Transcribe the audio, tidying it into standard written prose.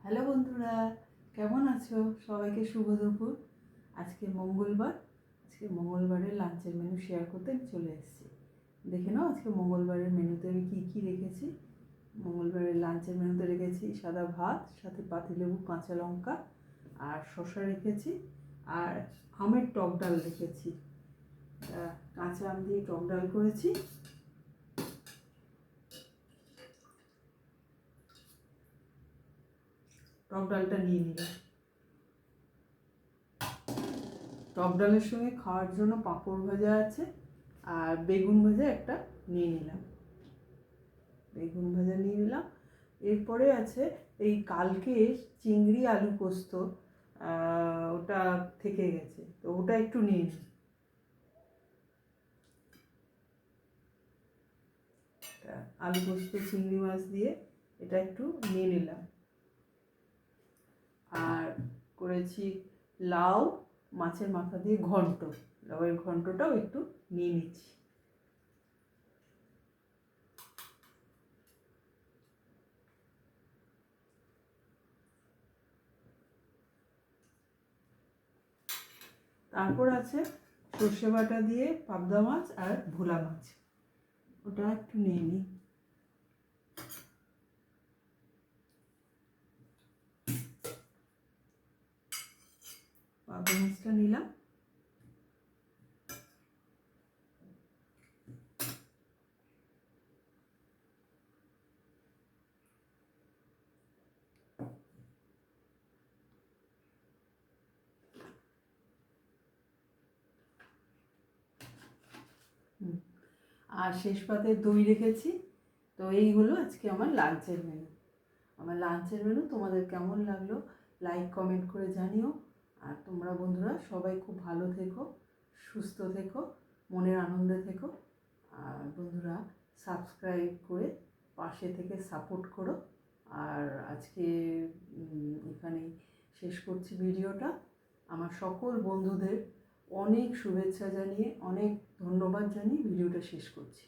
Hello বন্ধুরা, কেমন আছো? সবাইকে শুভ দুপুর। আজকে মঙ্গলবারের লাঞ্চের মেনু শেয়ার করতে আমি চলে এসেছি। দেখে নাও আজকে মঙ্গলবারের মেনুতে আমি কী রেখেছি। মঙ্গলবারের লাঞ্চের মেনুতে রেখেছি সাদা ভাত, সাথে পাতিলেবু, কাঁচা লঙ্কা আর শসা রেখেছি, আর আমের টক ডাল রেখেছি। কাঁচা আম দিয়ে টক ডাল করেছি। টক ডালটা নিয়ে নিলাম। টক ডালের সঙ্গে খাওয়ার জন্য পাঁপড় ভাজা আছে, আর বেগুন ভাজা একটা নিয়ে নিলাম। এরপরে আছে এই কালকে চিংড়ি আলু পোস্ত, ওটা থেকে গেছে, তো ওটা একটু নিয়ে নিই। আলু পোস্ত চিংড়ি মাছ দিয়ে এটা একটু নিয়ে নিলাম। আর করেছি লাউ মাছের মাথা দিয়ে ঘন্ট, লাউয়ের ঘন্টটাও একটু নিয়ে নিচ্ছি। তারপর আছে সর্ষে বাটা দিয়ে পাবদা মাছ আর ভোলা মাছ, ওটা একটু নিয়ে নিই। পাবদা মাছটা নিলাম। আর শেষ পাতে দই রেখেছি। তো এই হলো আজকে আমার লাঞ্চের মেনু। তোমাদের কেমন লাগলো লাইক কমেন্ট করে জানিও। আর তোমরা বন্ধুরা সবাই খুব ভালো থেকো, সুস্থ থেকো, মনের আনন্দে থেকো। আর বন্ধুরা সাবস্ক্রাইব করে পাশে থেকে সাপোর্ট করো। আর আজকে এখানেই শেষ করছি ভিডিওটা। আমার সকল বন্ধুদের অনেক শুভেচ্ছা জানিয়ে, অনেক ধন্যবাদ জানিয়ে ভিডিওটা শেষ করছি।